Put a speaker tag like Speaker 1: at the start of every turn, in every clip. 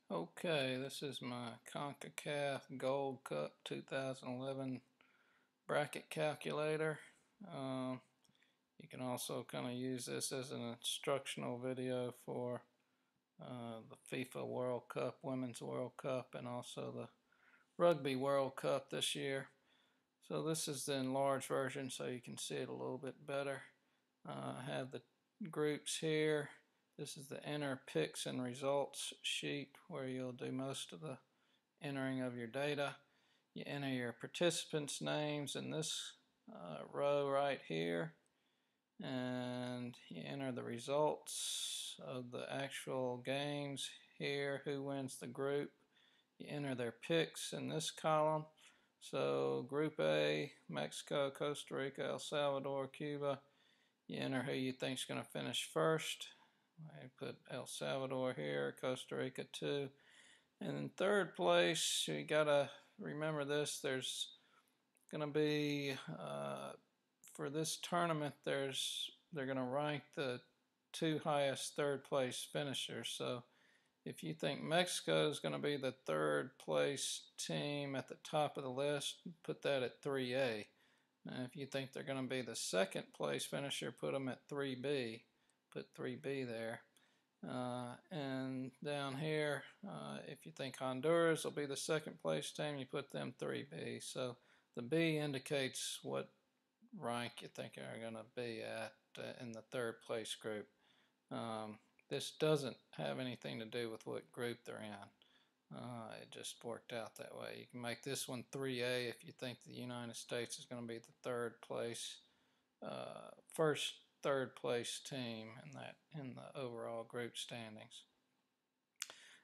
Speaker 1: Okay, this is my CONCACAF Gold Cup 2011 bracket calculator. You can also kind of use this as an instructional video for the FIFA World Cup, Women's World Cup, and also the Rugby World Cup this year. So this is the enlarged version so you can see it a little bit better. I have the groups here. This is the enter picks and results sheet where you'll do most of the entering of your data. You enter your participants' names in this row right here, and you enter the results of the actual games here, who wins the group. You enter their picks in this column. So Group A, Mexico, Costa Rica, El Salvador, Cuba. You enter who you think is going to finish first. I put El Salvador here, Costa Rica 2. And in third place, you got to remember this, there's going to be, for this tournament, they're going to rank the two highest third place finishers. So if you think Mexico is going to be the third place team at the top of the list, put that at 3A. And if you think they're going to be the second place finisher, put them at 3B. Put 3B there. And down here, if you think Honduras will be the second place team, you put them 3B. So the B indicates what rank you think they're going to be at in the third place group. This doesn't have anything to do with what group they're in. It just worked out that way. You can make this one 3A if you think the United States is going to be the third place, first third place team in the overall group standings.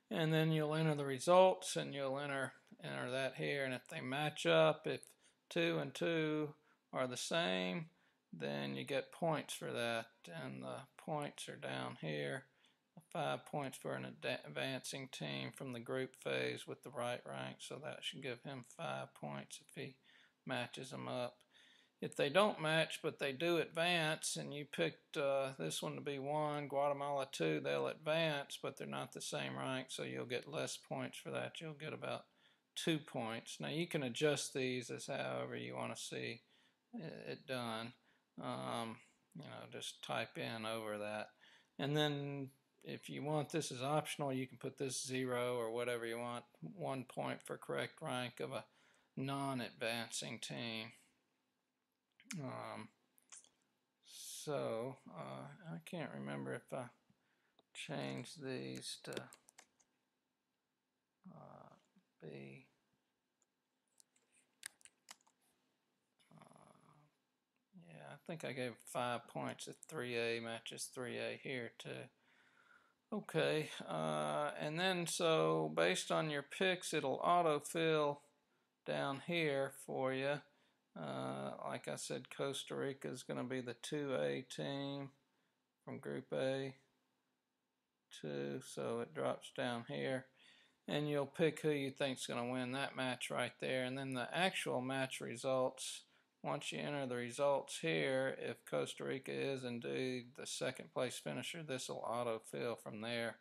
Speaker 1: And then you'll enter the results, and you'll enter that here. And if they match up, if 2 and 2 are the same, then you get points for that. And the points are down here. 5 points for an advancing team from the group phase with the right rank, so that should give him 5 points if he matches them up. If they don't match but they do advance, and you picked this one to be 1, Guatemala 2, they'll advance, but they're not the same rank, so you'll get less points for that. You'll get about 2 points. Now you can adjust these as however you want to see it done. Just type in over that. And then if you want, this is optional, you can put this 0 or whatever you want. 1 point for correct rank of a non-advancing team. I can't remember if I changed these to be yeah, I think I gave 5 points at 3A matches 3A here too. Okay, and then so based on your picks, it'll autofill down here for you. Like I said, Costa Rica is going to be the 2A team from Group A, 2, so it drops down here. And you'll pick who you think is going to win that match right there. And then the actual match results, once you enter the results here, if Costa Rica is indeed the second place finisher, this will autofill from there.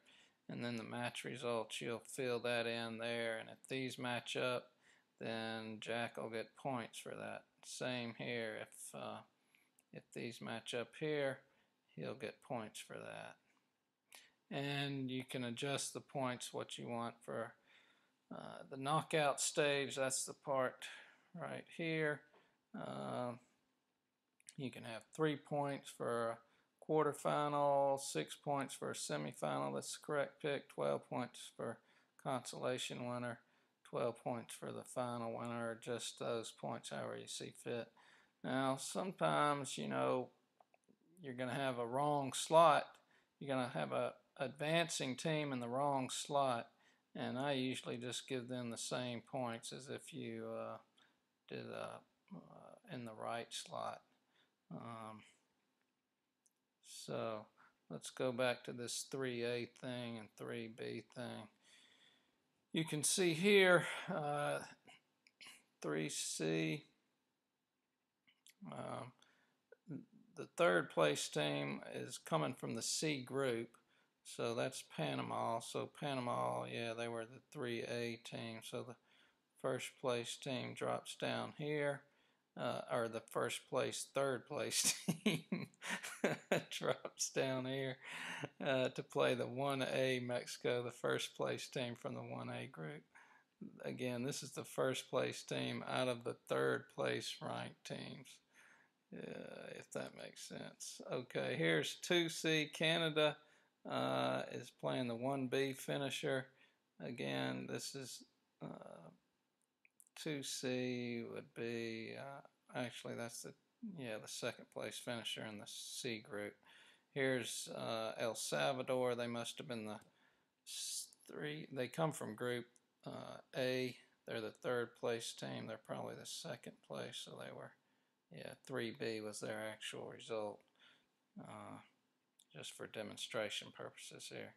Speaker 1: And then the match results, you'll fill that in there. And if these match up, then Jack will get points for that. Same here. If these match up here, he'll get points for that. And you can adjust the points what you want for the knockout stage. That's the part right here. You can have 3 points for a quarterfinal, 6 points for a semifinal. That's the correct pick. 12 points for consolation winner. 12 points for the final winner, or just those points, however you see fit. Now, sometimes, you're going to have a wrong slot. You're going to have a advancing team in the wrong slot, and I usually just give them the same points as if you did in the right slot. So let's go back to this 3A thing and 3B thing. You can see here 3C, the third place team is coming from the C group. So that's Panama. So Panama, yeah, they were the 3A team. So the first place team drops down here, or the first place, third place team drops down here to play the 1A Mexico, the first place team from the 1A group. Again, this is the first place team out of the third place ranked teams, if that makes sense. Okay, here's 2C Canada is playing the 1B finisher. Again, this is 2C would be, actually that's the second place finisher in the C group. Here's El Salvador. They must have been the they come from group A. They're the third place team. They're probably the second place, so they were, 3B was their actual result, just for demonstration purposes here.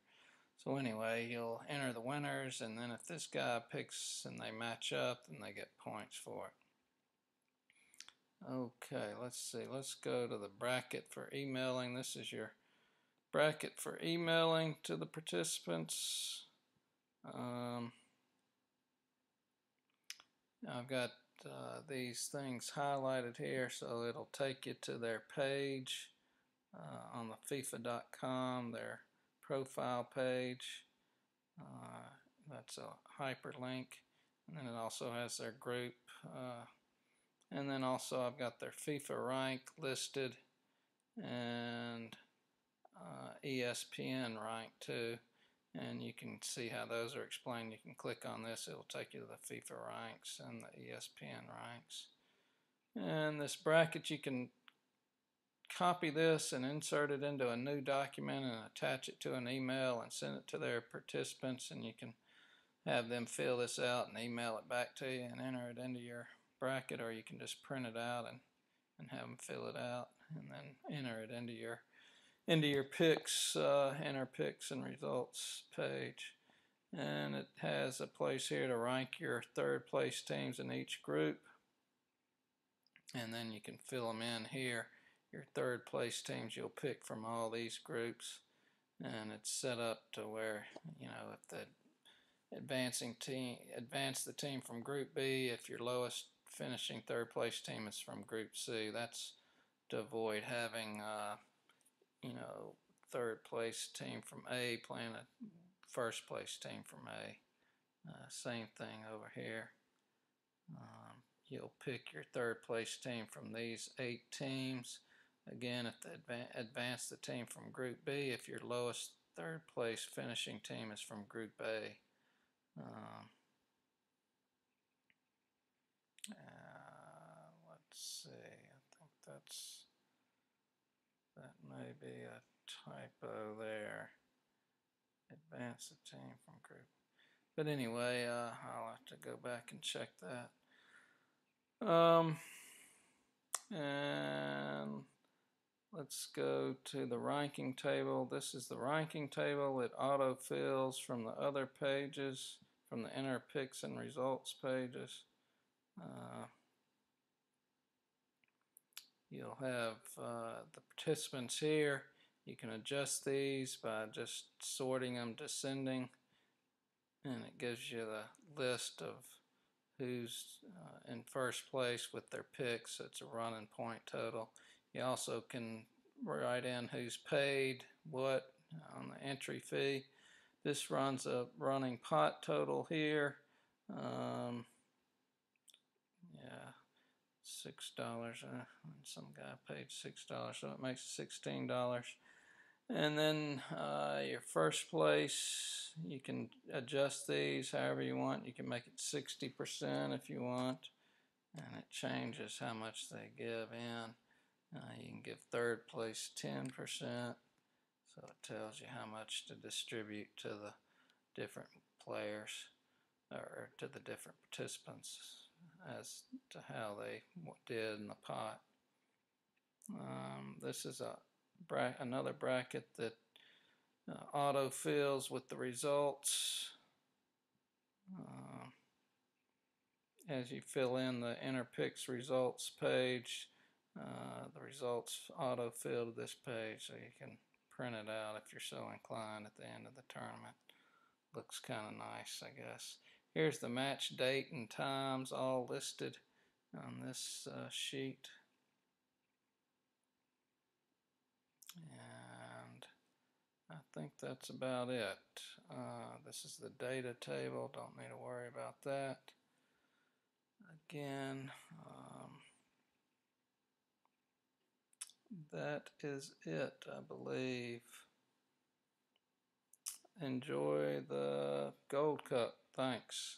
Speaker 1: So anyway, you'll enter the winners, and then if this guy picks and they match up, then they get points for it. Okay, let's see. Let's go to the bracket for emailing. This is your bracket for emailing to the participants. I've got these things highlighted here, so it'll take you to their page on the FIFA.com, their profile page. That's a hyperlink, and then it also has their group, and then also I've got their FIFA rank listed, and ESPN rank too, and you can see how those are explained. You can click on this, it'll take you to the FIFA ranks and the ESPN ranks. And this bracket, you can copy this and insert it into a new document and attach it to an email and send it to their participants, and you can have them fill this out and email it back to you and enter it into your bracket, or you can just print it out and have them fill it out and then enter it into your picks, enter picks and results page. And it has a place here to rank your third place teams in each group, and then you can fill them in here. Your third place teams you'll pick from all these groups, and it's set up to where, if the advance the team from group B, if your lowest finishing third place team is from group C, that's to avoid having third place team from A playing a first place team from A. Same thing over here. You'll pick your third place team from these 8 teams. Again, if they advance the team from group B, if your lowest third place finishing team is from group A. Let's see, I think that may be a typo there. Advance the team from group. But anyway, I'll have to go back and check that. And let's go to the ranking table. This is the ranking table. It auto-fills from the other pages, from the enter picks and results pages. You'll have the participants here. You can adjust these by just sorting them descending, and it gives you the list of who's in first place with their picks. It's a running point total. You also can write in who's paid what on the entry fee. This runs a running pot total here. $6, and some guy paid $6, so it makes $16. And then your first place, you can adjust these however you want. You can make it 60% if you want, and it changes how much they give in. You can give third place 10%, so it tells you how much to distribute to the different players, or to the different participants, as to how they did in the pot. This is another bracket that auto-fills with the results. As you fill in the enter picks results page, the results auto-fill to this page, so you can print it out if you're so inclined at the end of the tournament. Looks kind of nice, I guess. Here's the match date and times all listed on this sheet. And I think that's about it. This is the data table. Don't need to worry about that. Again, that is it, I believe. Enjoy the Gold Cup. Thanks.